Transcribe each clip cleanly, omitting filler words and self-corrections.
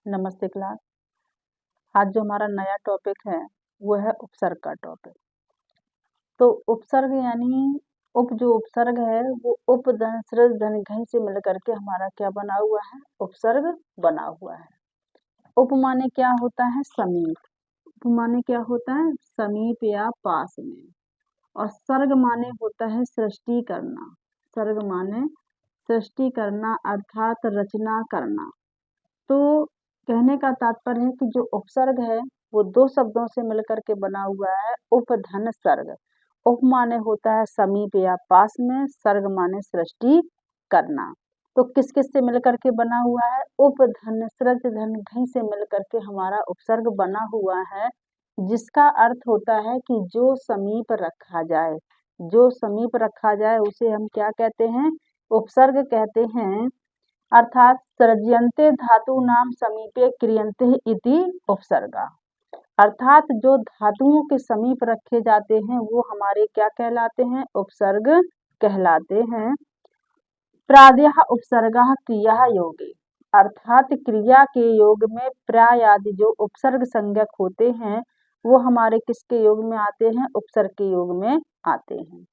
नमस्ते क्लास। आज जो हमारा नया टॉपिक है वो है उपसर्ग का टॉपिक। तो उपसर्ग यानी जो उपसर्ग है वो उपधन सृज धन घई से मिलकर के हमारा क्या बना हुआ है, उपसर्ग बना हुआ है। उप माने क्या होता है, समीप। उप माने क्या होता है, समीप या पास में। और सर्ग माने होता है सृष्टि करना। सर्ग माने सृष्टि करना अर्थात रचना करना। तो कहने का तात्पर्य है कि जो उपसर्ग है वो दो शब्दों से मिलकर के बना हुआ है, उपधन सर्ग। उप माने होता है समीप या पास में, सर्ग माने सृष्टि करना। तो किस किस से मिलकर के बना हुआ है, उपधन सृज धन घई से मिलकर के हमारा उपसर्ग बना हुआ है, जिसका अर्थ होता है कि जो समीप रखा जाए। जो समीप रखा जाए उसे हम क्या कहते हैं, उपसर्ग कहते हैं। अर्थात सृज्यन्ते धातु नाम समीपे क्रियन्ते इति उपसर्गा। अर्थात जो धातुओं के समीप रखे जाते हैं वो हमारे क्या कहलाते हैं, उपसर्ग कहलाते हैं। प्रायः उपसर्गः क्रिया योगे। अर्थात क्रिया के योग में प्राय आदि जो उपसर्ग संज्ञक होते हैं वो हमारे किसके योग में आते हैं, उपसर्ग के योग में आते हैं।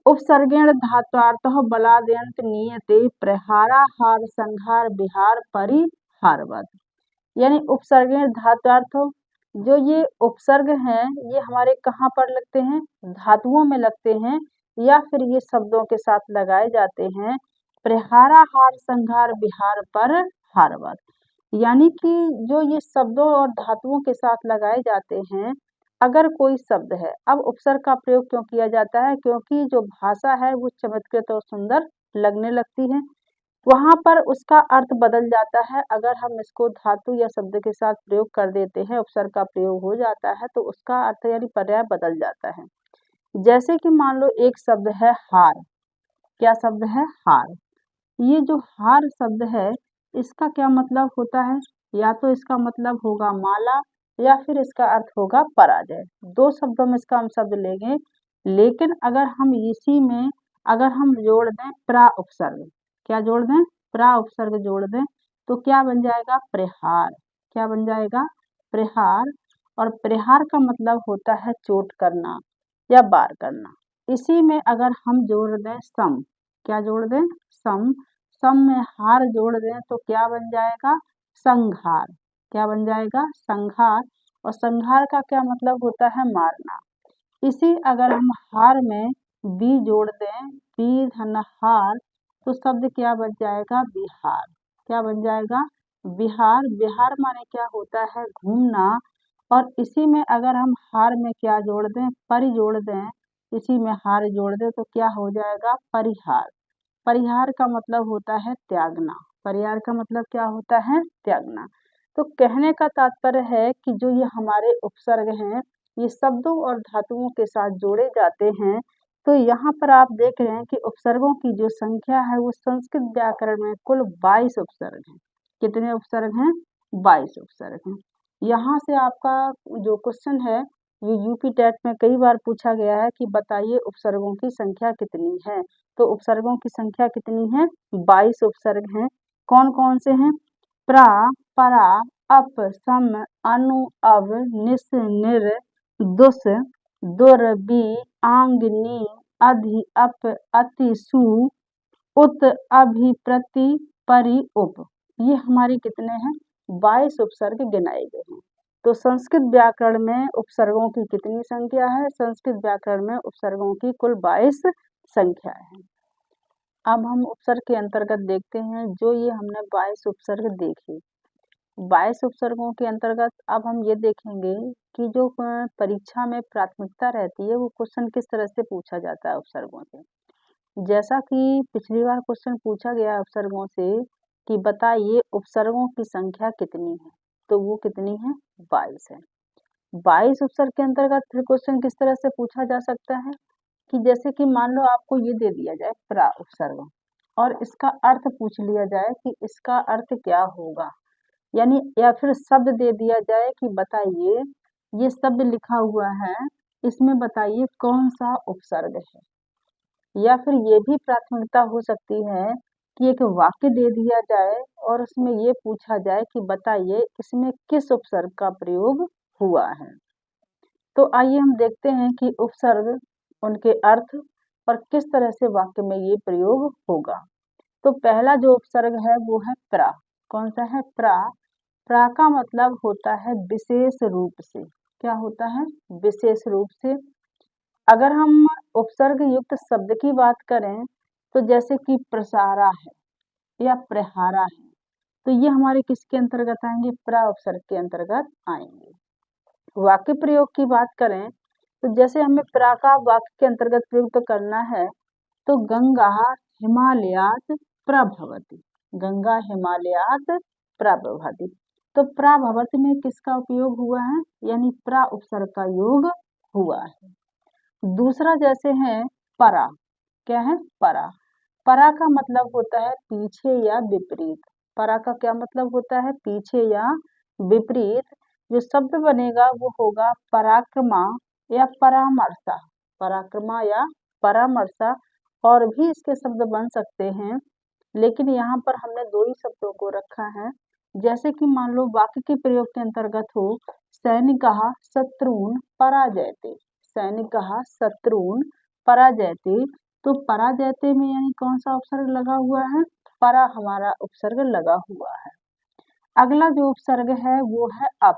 उपसर्गेण धात्वार्थः बलादयंत नीयते प्रहाराहार संहार विहार परिहारवत। यानी उपसर्गेण धात्वार्थ, जो ये उपसर्ग हैं ये हमारे कहाँ पर लगते हैं, धातुओं में लगते हैं या फिर ये शब्दों के साथ लगाए जाते हैं। प्रहाराहार संहार विहार परिहारवत, यानी कि जो ये शब्दों और धातुओं के साथ लगाए जाते हैं। अगर कोई शब्द है, अब उपसर्ग का प्रयोग क्यों किया जाता है, क्योंकि जो भाषा है वो चमत्कृत और सुंदर लगने लगती है, वहां पर उसका अर्थ बदल जाता है। अगर हम इसको धातु या शब्द के साथ प्रयोग कर देते हैं, उपसर्ग का प्रयोग हो जाता है तो उसका अर्थ यानी पर्याय बदल जाता है। जैसे कि मान लो एक शब्द है हार। क्या शब्द है, हार। ये जो हार शब्द है इसका क्या मतलब होता है, या तो इसका मतलब होगा माला या फिर इसका अर्थ होगा पराजय। दो शब्दों में इसका हम शब्द लेंगे, लेकिन अगर हम इसी में अगर हम जोड़ दें प्रा उपसर्ग, क्या जोड़ दें, प्रा उपसर्ग जोड़ दें तो क्या बन जाएगा, प्रहार। क्या बन जाएगा, प्रहार। और प्रहार का मतलब होता है चोट करना या वार करना। इसी में अगर हम जोड़ दें सम, क्या जोड़ दें, सम। सम में हार जोड़ दें तो क्या बन जाएगा, संघार। क्या बन जाएगा, संघार। और संघार का क्या मतलब होता है, मारना। इसी अगर हम हार में बी जोड़ दें, बी धन हार, तो शब्द क्या बन जाएगा, बिहार। क्या बन जाएगा, बिहार। बिहार माने क्या होता है, घूमना। और इसी में अगर हम हार में क्या जोड़ दें, परि जोड़ दें, इसी में हार जोड़ दें तो क्या हो जाएगा, परिहार। परिहार का मतलब होता है त्यागना। परिहार का मतलब क्या होता है, त्यागना। तो कहने का तात्पर्य है कि जो ये हमारे उपसर्ग हैं ये शब्दों और धातुओं के साथ जोड़े जाते हैं। तो यहाँ पर आप देख रहे हैं कि उपसर्गों की जो संख्या है वो संस्कृत व्याकरण में कुल 22 उपसर्ग हैं। कितने उपसर्ग हैं, 22 उपसर्ग हैं। यहाँ से आपका जो क्वेश्चन है ये यूपी टेट में कई बार पूछा गया है कि बताइए उपसर्गों की संख्या कितनी है। तो उपसर्गों की संख्या कितनी है, 22 उपसर्ग हैं। कौन कौन से हैं, प्रा, परा, अप, सम, अनु, अव, निस, निर, दुस, दुर, बी, आंग, नी, अधि, अप, अति, सु, उत, अभि, प्रति, परि, उप। ये हमारे कितने हैं, 22 उपसर्ग गिनाए गए हैं। तो संस्कृत व्याकरण में उपसर्गों की कितनी संख्या है, संस्कृत व्याकरण में उपसर्गों की कुल 22 संख्या है। अब हम उपसर्ग के अंतर्गत देखते हैं, जो ये हमने 22 उपसर्ग देखे, 22 उपसर्गों के अंतर्गत अब हम ये देखेंगे कि जो परीक्षा में प्राथमिकता रहती है वो क्वेश्चन किस तरह से पूछा जाता है उपसर्गों से। जैसा कि पिछली बार क्वेश्चन पूछा गया उपसर्गों से कि बताइए उपसर्गों की संख्या कितनी है, तो वो कितनी है, 22 है। 22 उपसर्ग के अंतर्गत फिर क्वेश्चन किस तरह से पूछा जा सकता है कि जैसे कि मान लो आपको ये दे दिया जाए प्रा उपसर्ग और इसका अर्थ पूछ लिया जाए कि इसका अर्थ क्या होगा, यानी या फिर शब्द दे दिया जाए कि बताइए ये शब्द लिखा हुआ है इसमें बताइए कौन सा उपसर्ग है। या फिर ये भी प्राथमिकता हो सकती है कि एक वाक्य दे दिया जाए और उसमें ये पूछा जाए कि बताइए इसमें किस उपसर्ग का प्रयोग हुआ है। तो आइए हम देखते हैं कि उपसर्ग, उनके अर्थ और किस तरह से वाक्य में ये प्रयोग होगा। तो पहला जो उपसर्ग है वो है प्रा। कौन सा है? प्रा। प्रा का मतलब होता है विशेष रूप से। क्या होता है? विशेष रूप से। अगर हम उपसर्ग युक्त शब्द की बात करें तो जैसे कि प्रसारा है या प्रहारा है, तो ये हमारे किसके अंतर्गत आएंगे? प्रा उपसर्ग के अंतर्गत आएंगे। वाक्य प्रयोग की बात करें तो जैसे हमें प्रा का वाक्य के अंतर्गत प्रयुक्त करना है तो गंगा हिमालयात प्रभवति। गंगा हिमालयात प्रभवति। तो प्रभवति में किसका उपयोग हुआ है? यानी प्रा उपसर्ग का योग हुआ है। दूसरा जैसे है परा। क्या है? परा। परा का मतलब होता है पीछे या विपरीत। परा का क्या मतलब होता है? पीछे या विपरीत। जो शब्द बनेगा वो होगा पराक्रमा या परामर्शा। पराक्रमा या परामर्शा। और भी इसके शब्द बन सकते हैं, लेकिन यहाँ पर हमने दो ही शब्दों को रखा है। जैसे कि मान लो वाक्य के प्रयोग के अंतर्गत हो सैनिकः शत्रून् पराजयते। सैनिकः शत्रून् पराजयते। तो पराजयते में यानी कौन सा उपसर्ग लगा हुआ है? परा हमारा उपसर्ग लगा हुआ है। अगला जो उपसर्ग है वो है अप।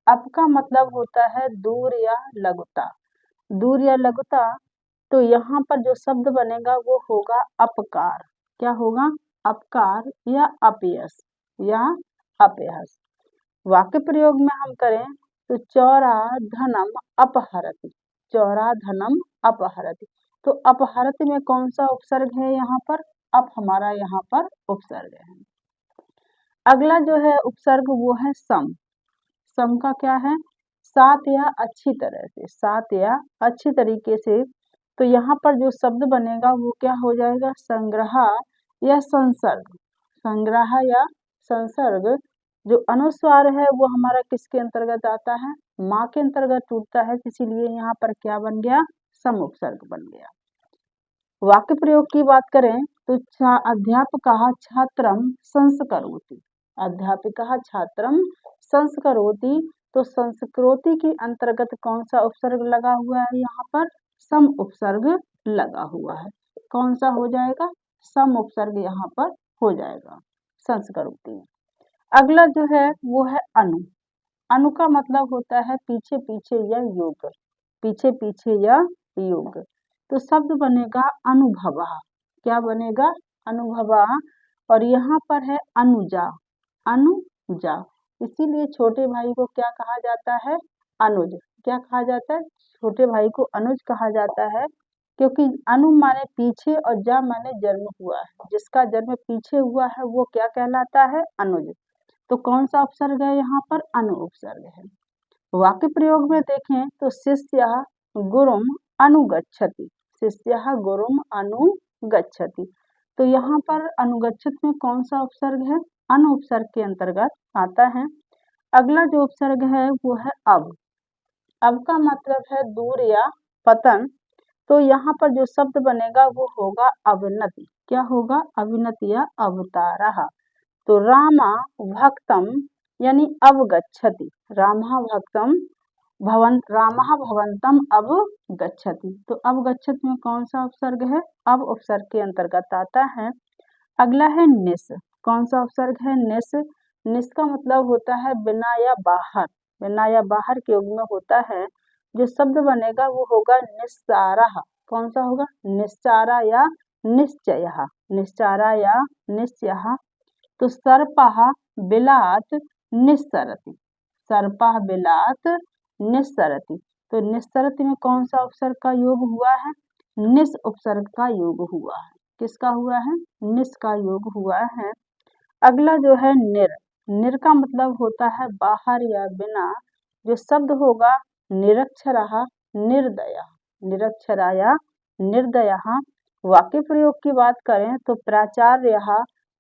अप का मतलब होता है दूर या लघुता। दूर या लघुता। तो यहाँ पर जो शब्द बनेगा वो होगा अपकार। क्या होगा? अपकार या अपयश या अपयश। वाक्य प्रयोग में हम करें तो चौरा धनम अपहरति। चौरा धनम अपहरति। तो अपहरति में कौन सा उपसर्ग है यहाँ पर? अप हमारा यहाँ पर उपसर्ग है। अगला जो है उपसर्ग वो है सम। सम का क्या है? साथ या अच्छी तरह से। साथ या अच्छी तरीके से। तो यहाँ पर जो शब्द बनेगा वो क्या हो जाएगा? संग्रह या संसर्ग। संग्रह या संसर्ग। जो अनुस्वार है वो हमारा किसके अंतर्गत आता है? माँ के अंतर्गत टूटता है, इसीलिए यहाँ पर क्या बन गया? सम उपसर्ग बन गया। वाक्य प्रयोग की बात करें तो अध्यापकः छात्रं संस्करोति। अध्यापिका छात्रं संस्करोति। तो संस्कृति के अंतर्गत कौन सा उपसर्ग लगा हुआ है? यहाँ पर सम उपसर्ग लगा हुआ है। कौन सा हो जाएगा? सम उपसर्ग यहाँ पर हो जाएगा संस्कृति में। अगला जो है वो है अनु। अनु का मतलब होता है पीछे पीछे या योग। पीछे पीछे या योग। तो शब्द बनेगा अनुभवा। क्या बनेगा? अनुभवा। और यहाँ पर है अनुजा। अनुजा। इसीलिए छोटे भाई को क्या कहा जाता है? अनुज। क्या कहा जाता है? छोटे भाई को अनुज कहा जाता है, क्योंकि अनु माने पीछे और जा माने जन्म हुआ है। जिसका जन्म पीछे हुआ है वो क्या कहलाता है? अनुज। तो कौन सा उपसर्ग है यहाँ पर? अनु उपसर्ग है। वाक्य प्रयोग में देखें तो शिष्यः गुरुम अनुगच्छति। शिष्यः गुरुम अनुगच्छति। तो यहाँ पर अनुगच्छत में कौन सा उपसर्ग है? अनु उपसर्ग के अंतर्गत आता है। अगला जो उपसर्ग है वो है अब। अब का मतलब है दूर या पतन। तो यहाँ पर जो शब्द बनेगा वो होगा अवनति। क्या होगा? अवनति या अवतारः। तो रामा भक्तम यानी अवगच्छति। रामः भक्तम रामः भवन्तम अवगच्छति। तो अवगच्छत में कौन सा उपसर्ग है? अब उपसर्ग के अंतर्गत आता है। अगला है निस। कौन सा उपसर्ग है? निस। निस का मतलब होता है बिना या बाहर। बिना या बाहर के योग में होता है। जो शब्द बनेगा वो होगा निस्सारः। कौन सा होगा? निस्सारा या निश्चयः। निस्सारा या निश्चयः। तो सर्पः बिलात निस्सरति। सर्पः बिलात निस्सरति। तो निस्सरति में कौन सा उपसर्ग का योग हुआ है? निस उपसर्ग का योग हुआ है। किसका हुआ है? निस का योग हुआ है। अगला जो है निर। निर का मतलब होता है बाहर या बिना। जो शब्द होगा निरक्षरः निर्दयः। निरक्षराय निर्दयः। वाक्य प्रयोग की बात करें तो प्राचार्यः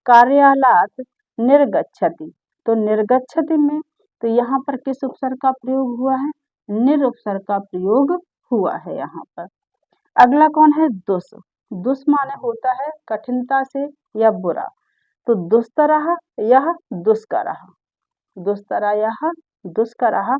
कार्यालयात निर्गच्छति। तो निर्गच्छति में तो यहाँ पर किस उपसर्ग का प्रयोग हुआ है? निर उपसर्ग का प्रयोग हुआ है यहाँ पर। अगला कौन है? दुस। दुस माने होता है कठिनता से या बुरा। तो दुस्तरः यह दुष्करः, दुस्तरः यह दुष्करः।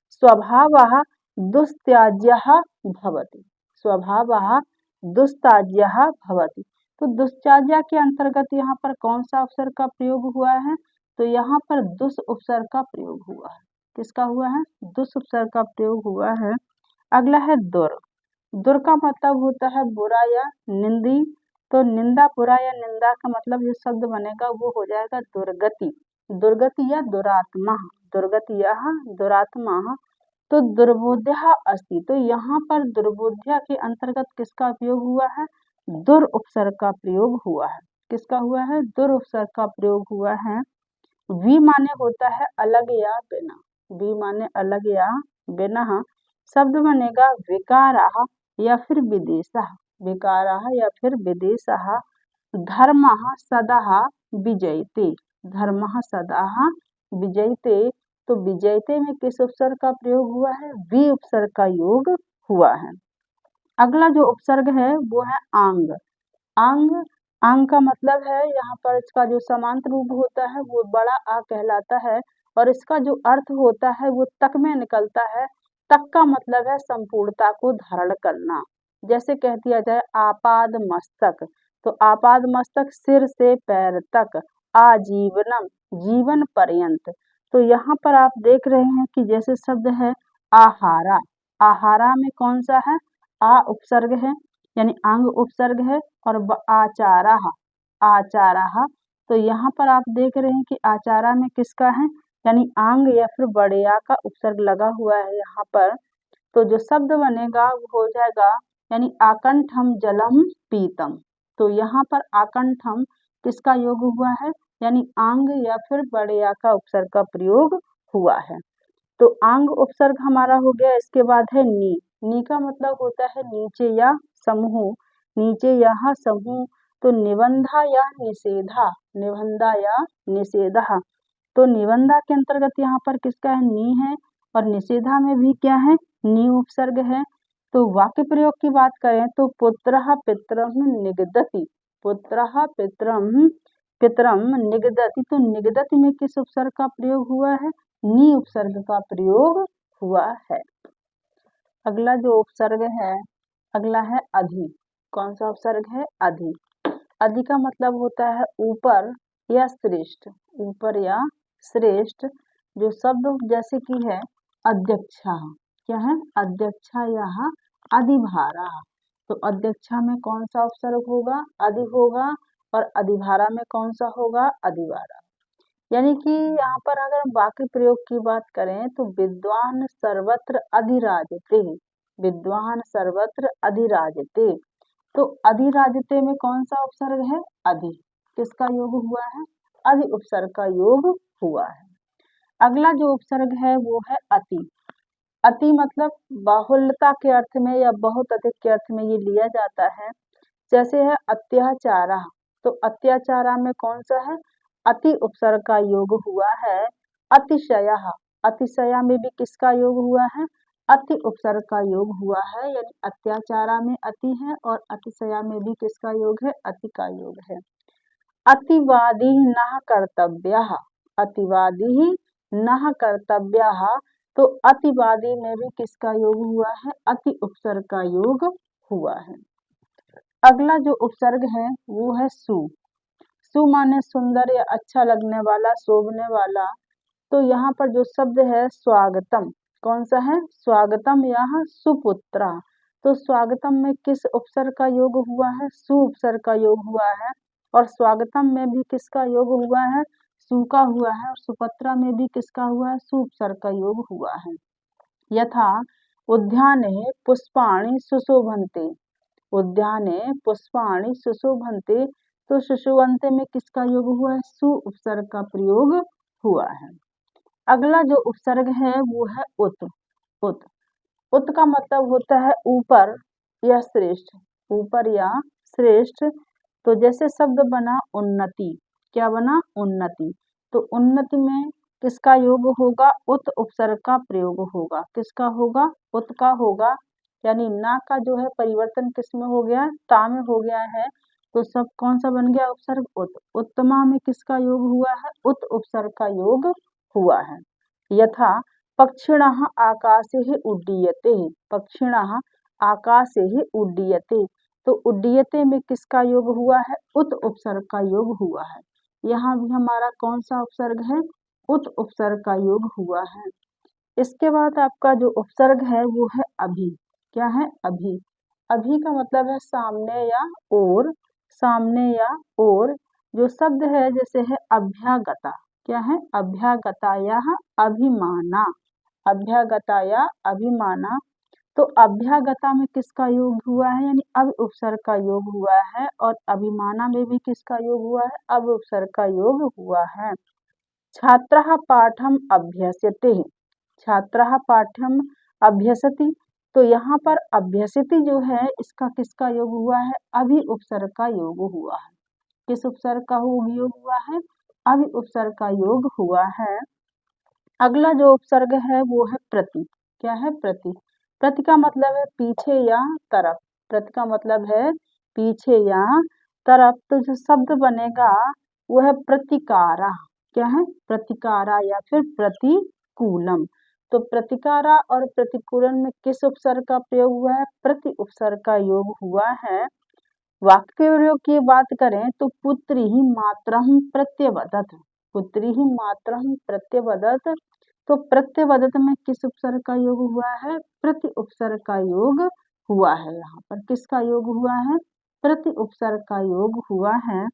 स्वभावः दुस्त्याज्यः भवति, स्वभावः दुस्त्याज्यः भवति। तो दुस्त्याज्य के अंतर्गत यहाँ पर कौन सा उपसर्ग का प्रयोग हुआ है? तो यहाँ पर दुस उपसर्ग का प्रयोग हुआ है। किसका हुआ है? दुस उपसर्ग का प्रयोग हुआ है। अगला है दुर। दुर का मतलब होता है बुरा या निंदी। तो निंदा, बुरा या निंदा का मतलब जो शब्द बनेगा वो हो जाएगा दुर्गति, दुर्गति या दुरात्मा, दुर्गति या दुरात्मा। तो दुर्बोध्य अस्ति, तो यहाँ पर दुर्बोध्य के अंतर्गत किसका प्रयोग हुआ है? दुर उपसर्ग का प्रयोग हुआ है। किसका हुआ है? दुर उपसर्ग का प्रयोग हुआ है। वी माने होता है अलग या बिना, वी माने अलग या बिना। शब्द बनेगा विकाराः या फिर विदेशः, विकाराः या फिर विदेशः। धर्मः सदा विजयते, धर्मः सदा विजयते। तो विजयते में किस उपसर्ग का प्रयोग हुआ है? वी उपसर्ग का योग हुआ है। अगला जो उपसर्ग है वो है आंग। आंग, आंग का मतलब है यहाँ पर इसका जो समांत रूप होता है वो बड़ा आ कहलाता है, और इसका जो अर्थ होता है वो तक में निकलता है। तक का मतलब है संपूर्णता को धारण करना। जैसे कह दिया जाए आपाद मस्तक, तो आपाद मस्तक सिर से पैर तक, आजीवनम जीवन पर्यंत। तो यहाँ पर आप देख रहे हैं कि जैसे शब्द है आहारा, आहारा में कौन सा है? आ उपसर्ग है, यानी आंग उपसर्ग है। और आचाराः, आचाराः, तो यहाँ पर आप देख रहे हैं कि आचारा में किसका है? यानी आंग या फिर बड़े आ का उपसर्ग लगा हुआ है यहाँ पर। तो जो शब्द बनेगा वो हो जाएगा यानी आकंठम जलम पीतम। तो यहाँ पर आकंठम किसका योग हुआ है? यानी आंग या फिर बड़े आ का उपसर्ग का प्रयोग हुआ है। तो आंग उपसर्ग हमारा हो गया। इसके बाद है नी। नी का मतलब होता है नीचे या समूह, नीचे या समूह। तो निबंधा या निषेधा, निबंधा या निषेधा। तो निबंधा के अंतर्गत यहाँ पर किसका है? नी है। और निषेधा में भी क्या है? नी उपसर्ग है। तो वाक्य प्रयोग की बात करें तो पुत्रः पितरम निगदति, पुत्रः पितरम पितरम निगदति। तो निगदति में किस उपसर्ग का प्रयोग हुआ है? नी उपसर्ग का प्रयोग हुआ है। अगला जो उपसर्ग है, अगला है अधि। कौन सा उपसर्ग है? अधि। अधि का मतलब होता है ऊपर या श्रेष्ठ, ऊपर या श्रेष्ठ। जो शब्द जैसे कि है अध्यक्षा, क्या है? अध्यक्षा या अधिभारा। तो अध्यक्षा में कौन सा उपसर्ग होगा? अधि होगा। और अधिभारा में कौन सा होगा? अधिभारा। यानी कि यहाँ पर अगर हम वाक्य प्रयोग की बात करें तो विद्वान सर्वत्र अधिराजते, विद्वान सर्वत्र अधिराजते। तो अधिराजते में कौन सा उपसर्ग है? अधि। किसका योग हुआ है? अधि उपसर्ग का योग हुआ है। अगला जो उपसर्ग है वो है अति। अति मतलब बाहुल्यता के अर्थ में या बहुत अधिक के अर्थ में ये लिया जाता है। जैसे है अत्याचारा, तो अत्याचारा में कौन सा है? अति उपसर्ग का योग हुआ है। अतिशयः, अतिशया में भी किसका योग हुआ है? अति उपसर्ग का योग हुआ है। यानी अत्याचारा में अति है और अतिशया में भी किसका योग है? अति का योग है। अतिवादी नः कर्तव्यः, अतिवादी नः कर्तव्यः। तो अतिवादी में भी किसका योग हुआ है? अति उपसर्ग का योग हुआ है। अगला जो उपसर्ग है वो है सु। सु माने सुंदर या अच्छा लगने वाला, शोभने वाला। तो यहाँ पर जो शब्द है स्वागतम, कौन सा है? स्वागतम या सुपुत्रा। तो स्वागतम में किस उपसर्ग का योग हुआ है? सु उपसर्ग का योग हुआ है। और स्वागतम में भी किसका योग हुआ है? सु का हुआ है। और सुपुत्रा में भी किसका हुआ है? सु उपसर्ग का योग हुआ है। यथा उद्याने पुष्पाणि सुशोभन्ते, उद्याने पुष्पाणि सुशोभन्ते। तो सुशोभन्ते में किसका योग हुआ है? सु उपसर्ग का प्रयोग हुआ है। अगला जो उपसर्ग है वो है उत। उत, उत का मतलब होता है ऊपर या श्रेष्ठ, ऊपर या श्रेष्ठ। तो जैसे शब्द बना उन्नति, क्या बना? उन्नति। तो उन्नति में किसका योग होगा? उत उपसर्ग का प्रयोग होगा। किसका होगा? उत का होगा। यानी ना का जो है परिवर्तन किस में हो गया? ता में हो गया है। तो सब कौन सा बन गया उपसर्ग? उत। उत्तमा में किसका योग हुआ है? उत उपसर्ग का योग हुआ है। यथा पक्षिणः आकाशे उड्डीयते, पक्षिणः आकाशे उड्डीयते, तो उड्डीयते में किसका योग हुआ है? उत उपसर्ग का योग हुआ है। यहाँ भी हमारा कौन सा उपसर्ग है? उत उपसर्ग का योग हुआ है। इसके बाद आपका जो उपसर्ग है वो है अभी। क्या है? अभी। अभी का मतलब है सामने या ओर, सामने या ओर। जो शब्द है जैसे है अभ्यागता, क्या है? अभ्यागता या अभिमाना, अभ्यागता या अभिमाना। तो अभ्यागता में किसका योग हुआ है? यानी अब उपसर्ग का योग हुआ है। और अभिमाना में भी किसका योग हुआ है? अब उपसर्ग का योग हुआ है। छात्रः पाठम अभ्यस्यते, छात्रः पाठ्यम अभ्यसति, तो यहाँ पर अभ्यसति जो है इसका किसका योग हुआ है? अभी उपसर्ग का योग हुआ है। किस उपसर्ग का योग हुआ है? अभी उपसर्ग का योग हुआ है। अगला जो उपसर्ग है वो है प्रति। क्या है? प्रति। प्रति का मतलब है पीछे या तरफ, प्रति का मतलब है पीछे या तरफ। तो जो शब्द बनेगा वो है प्रतिकारा। क्या है? प्रतिकारा या फिर प्रतिकूलम। तो प्रतिकारा और प्रतिकूलम में किस उपसर्ग का प्रयोग हुआ है? प्रति उपसर्ग का योग हुआ है। वाक्य प्रयोग की बात करें तो पुत्री ही मातरम प्रत्यवदत, पुत्री ही मातरम प्रत्यवदत, तो प्रत्यवदत में किस उपसर्ग का योग हुआ है? प्रति उपसर्ग का योग हुआ है। यहाँ पर किसका योग हुआ है? प्रति उपसर्ग का योग हुआ है।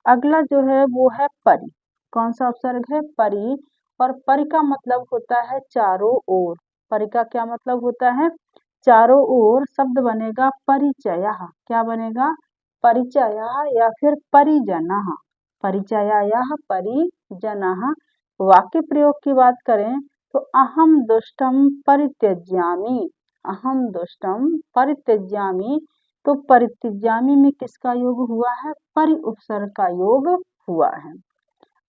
अगला जो है वो है परि। कौन सा उपसर्ग है? परि। और परि का मतलब होता है चारों ओर। परि का क्या मतलब होता है? चारों ओर। शब्द बनेगा परिचयः। क्या बनेगा? परिचयः या फिर परिजनः, परिचयः परिजनः। वाक्य प्रयोग की बात करें तो अहम दुष्टम परित्यज्यामि, अहम दुष्टम परित्यज्यामि, तो परित्यज्यामि में किसका योग हुआ है? परि उपसर्ग का योग हुआ है।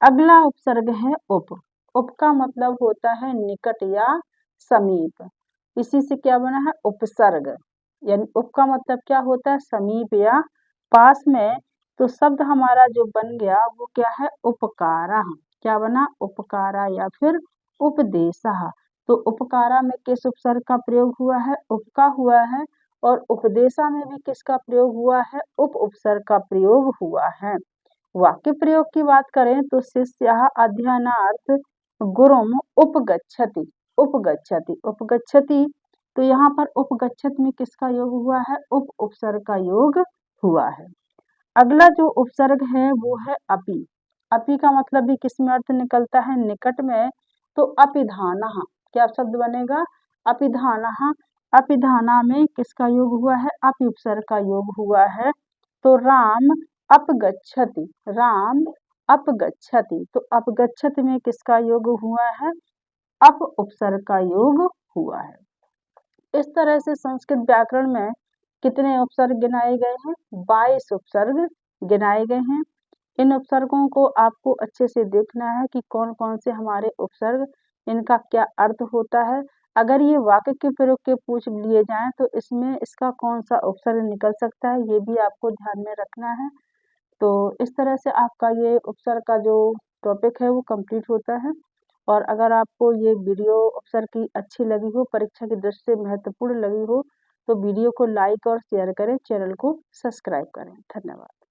अगला उपसर्ग है उप। उप का मतलब होता है निकट या समीप। इसी से क्या बना है? उपसर्ग। यानी उप का मतलब क्या होता है? समीप या पास में। तो शब्द हमारा जो बन गया वो क्या है? उपकारा। क्या बना? उपकारा या फिर उपदेशः। तो उपकारा में किस उपसर्ग का प्रयोग हुआ है? उप का हुआ है। और उपदेशा में भी किसका प्रयोग हुआ है? उप उपसर्ग का प्रयोग हुआ है। वाक्य प्रयोग की बात करें तो शिष्यः अध्ययनार्थ गुरुम उपगच्छति, उपगच्छति, उपगच्छति, तो यहाँ पर उपगच्छति में किसका योग हुआ है? उप उपसर्ग का योग हुआ है। अगला जो उपसर्ग है वो है अपि। अपि का मतलब भी किसमें अर्थ निकलता है? निकट में। तो अपिधानः, क्या शब्द बनेगा? अपिधानः। अपिधाना में किसका योग हुआ है? अपि उपसर्ग का योग हुआ है। तो राम अपगच्छति, राम अपगच्छति, तो अपगच्छति में किसका योग हुआ है? अप उपसर्ग का योग हुआ है। इस तरह से संस्कृत व्याकरण में कितने उपसर्ग गिनाए गए हैं? 22 उपसर्ग गिनाए गए हैं। इन उपसर्गों को आपको अच्छे से देखना है कि कौन कौन से हमारे उपसर्ग, इनका क्या अर्थ होता है। अगर ये वाक्य के प्रयोग के पूछ लिए जाएं तो इसमें इसका कौन सा उपसर्ग निकल सकता है, ये भी आपको ध्यान में रखना है। तो इस तरह से आपका ये उपसर्ग का जो टॉपिक है वो कंप्लीट होता है। और अगर आपको ये वीडियो उपसर्ग की अच्छी लगी हो, परीक्षा की दृष्टि से महत्वपूर्ण लगी हो, तो वीडियो को लाइक और शेयर करें, चैनल को सब्सक्राइब करें। धन्यवाद।